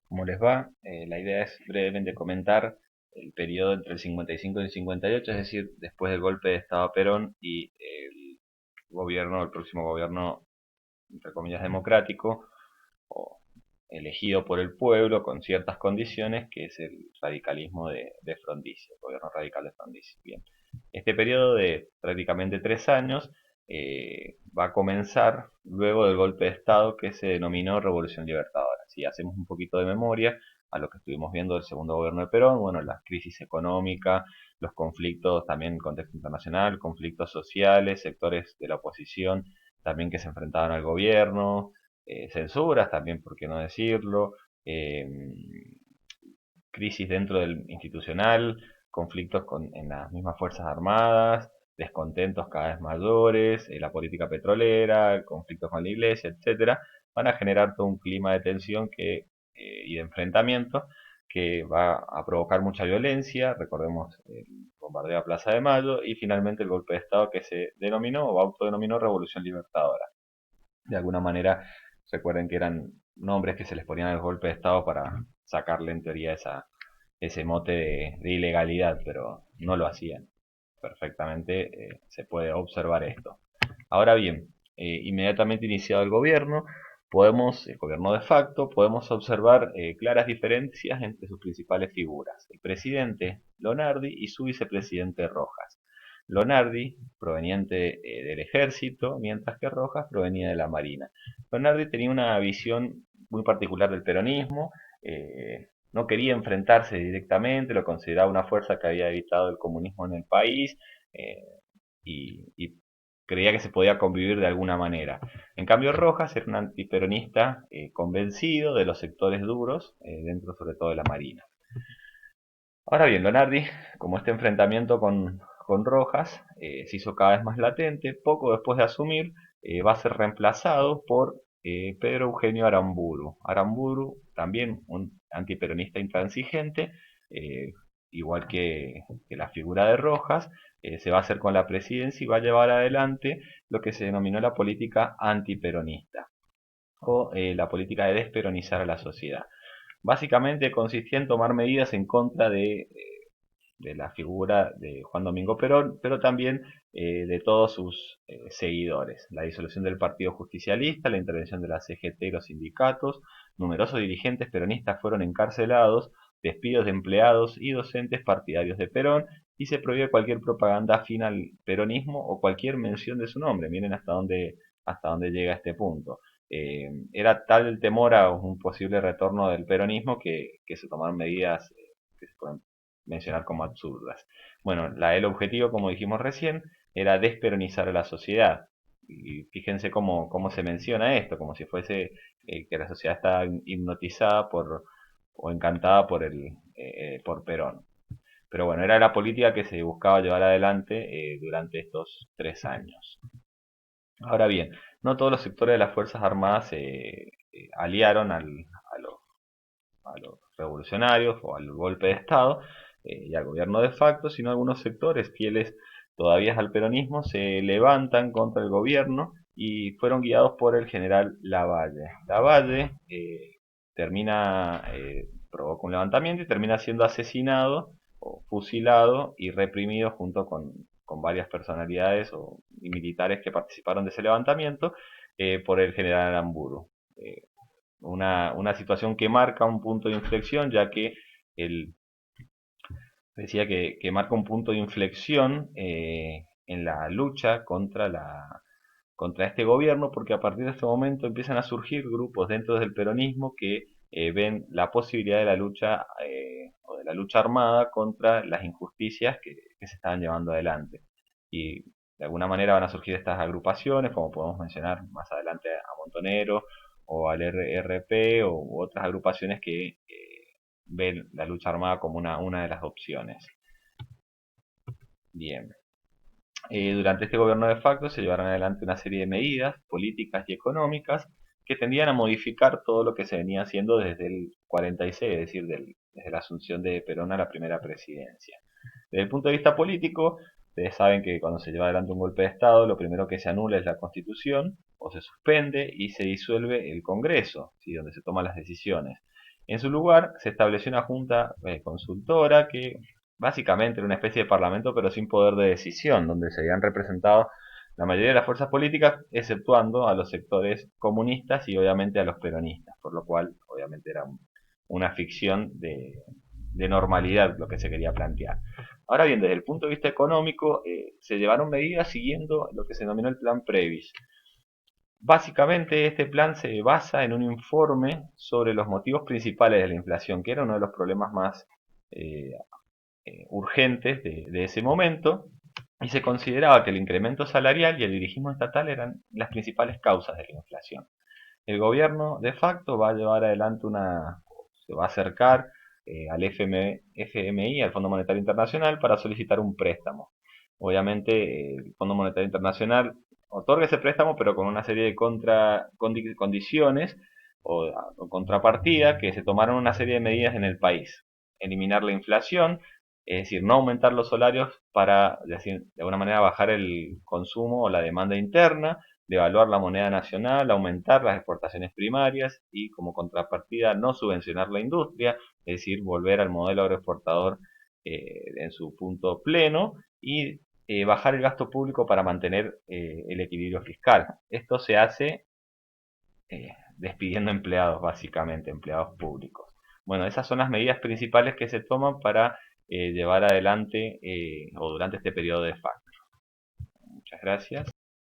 ¿Cómo les va? La idea es brevemente comentar el periodo entre el 55 y el 58, es decir, después del golpe de Estado a Perón y el gobierno, el próximo gobierno, entre comillas, democrático, o elegido por el pueblo con ciertas condiciones, que es el radicalismo de Frondizi, el gobierno radical de Frondizi. Bien, este periodo de prácticamente 3 años va a comenzar luego del golpe de Estado que se denominó Revolución Libertadora. Si hacemos un poquito de memoria a lo que estuvimos viendo del segundo gobierno de Perón, bueno, la crisis económica, los conflictos también en contexto internacional, conflictos sociales, sectores de la oposición también que se enfrentaban al gobierno, censuras también, por qué no decirlo, eh, crisis dentro del institucional, conflictos en las mismas Fuerzas Armadas, descontentos cada vez mayores, la política petrolera, conflictos con la iglesia, etcétera, van a generar todo un clima de tensión y de enfrentamiento que va a provocar mucha violencia. Recordemos el bombardeo a Plaza de Mayo y finalmente el golpe de Estado que se denominó o autodenominó Revolución Libertadora. De alguna manera, recuerden que eran nombres que se les ponían al golpe de Estado para sacarle en teoría ese mote de ilegalidad, pero no lo hacían. Perfectamente se puede observar esto. Ahora bien, inmediatamente iniciado el gobierno, el gobierno de facto, podemos observar claras diferencias entre sus principales figuras, el presidente Lonardi y su vicepresidente Rojas. Lonardi, proveniente del ejército, mientras que Rojas provenía de la marina. Lonardi tenía una visión muy particular del peronismo, no quería enfrentarse directamente, lo consideraba una fuerza que había evitado el comunismo en el país, eh, y creía que se podía convivir de alguna manera. En cambio, Rojas era un antiperonista convencido de los sectores duros, dentro sobre todo de la Marina. Ahora bien, Lonardi, como este enfrentamiento con Rojas se hizo cada vez más latente, poco después de asumir, va a ser reemplazado por Pedro Eugenio Aramburu. Aramburu, también un antiperonista intransigente, eh, igual que la figura de Rojas, se va a hacer con la presidencia y va a llevar adelante lo que se denominó la política antiperonista o la política de desperonizar a la sociedad. Básicamente consistía en tomar medidas en contra de la figura de Juan Domingo Perón, pero también de todos sus seguidores. La disolución del Partido Justicialista, la intervención de la CGT y los sindicatos, numerosos dirigentes peronistas fueron encarcelados, despidos de empleados y docentes partidarios de Perón, y se prohíbe cualquier propaganda afín al peronismo o cualquier mención de su nombre. Miren hasta dónde llega este punto. Era tal el temor a un posible retorno del peronismo que se tomaron medidas que se pueden mencionar como absurdas. Bueno, el objetivo, como dijimos recién, era desperonizar a la sociedad. Y fíjense cómo se menciona esto, como si fuese que la sociedad está hipnotizada o encantada por Perón. Pero bueno, era la política que se buscaba llevar adelante durante estos 3 años. Ahora bien, no todos los sectores de las Fuerzas Armadas se aliaron a los revolucionarios o al golpe de Estado y al gobierno de facto, sino algunos sectores fieles todavía al peronismo se levantan contra el gobierno y fueron guiados por el general Lavalle. Lavalle provoca un levantamiento y termina siendo asesinado o fusilado y reprimido junto con varias personalidades y militares que participaron de ese levantamiento por el general Aramburu. Una situación que marca un punto de inflexión, ya que él decía que marca un punto de inflexión en la lucha contra este gobierno, porque a partir de este momento empiezan a surgir grupos dentro del peronismo que ven la posibilidad de la lucha o de la lucha armada contra las injusticias que se estaban llevando adelante. Y de alguna manera van a surgir estas agrupaciones, como podemos mencionar más adelante a Montonero o al RRP u otras agrupaciones que ven la lucha armada como una de las opciones. Bien. Durante este gobierno de facto se llevaron adelante una serie de medidas políticas y económicas que tendían a modificar todo lo que se venía haciendo desde el 46, es decir, desde la asunción de Perón a la primera presidencia. Desde el punto de vista político, ustedes saben que cuando se lleva adelante un golpe de Estado, lo primero que se anula es la Constitución, o se suspende y se disuelve el Congreso, ¿sí? Donde se toman las decisiones. En su lugar, se estableció una junta consultora que básicamente era una especie de parlamento, pero sin poder de decisión, donde se habían representado la mayoría de las fuerzas políticas, exceptuando a los sectores comunistas y obviamente a los peronistas, por lo cual obviamente era una ficción de normalidad lo que se quería plantear. Ahora bien, desde el punto de vista económico, se llevaron medidas siguiendo lo que se denominó el plan Previs. Básicamente este plan se basa en un informe sobre los motivos principales de la inflación, que era uno de los problemas más eh, urgentes de ese momento, y se consideraba que el incremento salarial y el dirigismo estatal eran las principales causas de la inflación. El gobierno de facto va a llevar adelante se va a acercar al FMI, al Fondo Monetario Internacional, para solicitar un préstamo. Obviamente el Fondo Monetario Internacional otorga ese préstamo, pero con una serie de condiciones o contrapartida que se tomaron una serie de medidas en el país. Eliminar la inflación, es decir, no aumentar los salarios para, de alguna manera, bajar el consumo o la demanda interna, devaluar la moneda nacional, aumentar las exportaciones primarias y como contrapartida no subvencionar la industria, es decir, volver al modelo agroexportador en su punto pleno y bajar el gasto público para mantener el equilibrio fiscal. Esto se hace despidiendo empleados, básicamente, empleados públicos. Bueno, esas son las medidas principales que se toman para llevar adelante o durante este periodo de facto. Muchas gracias.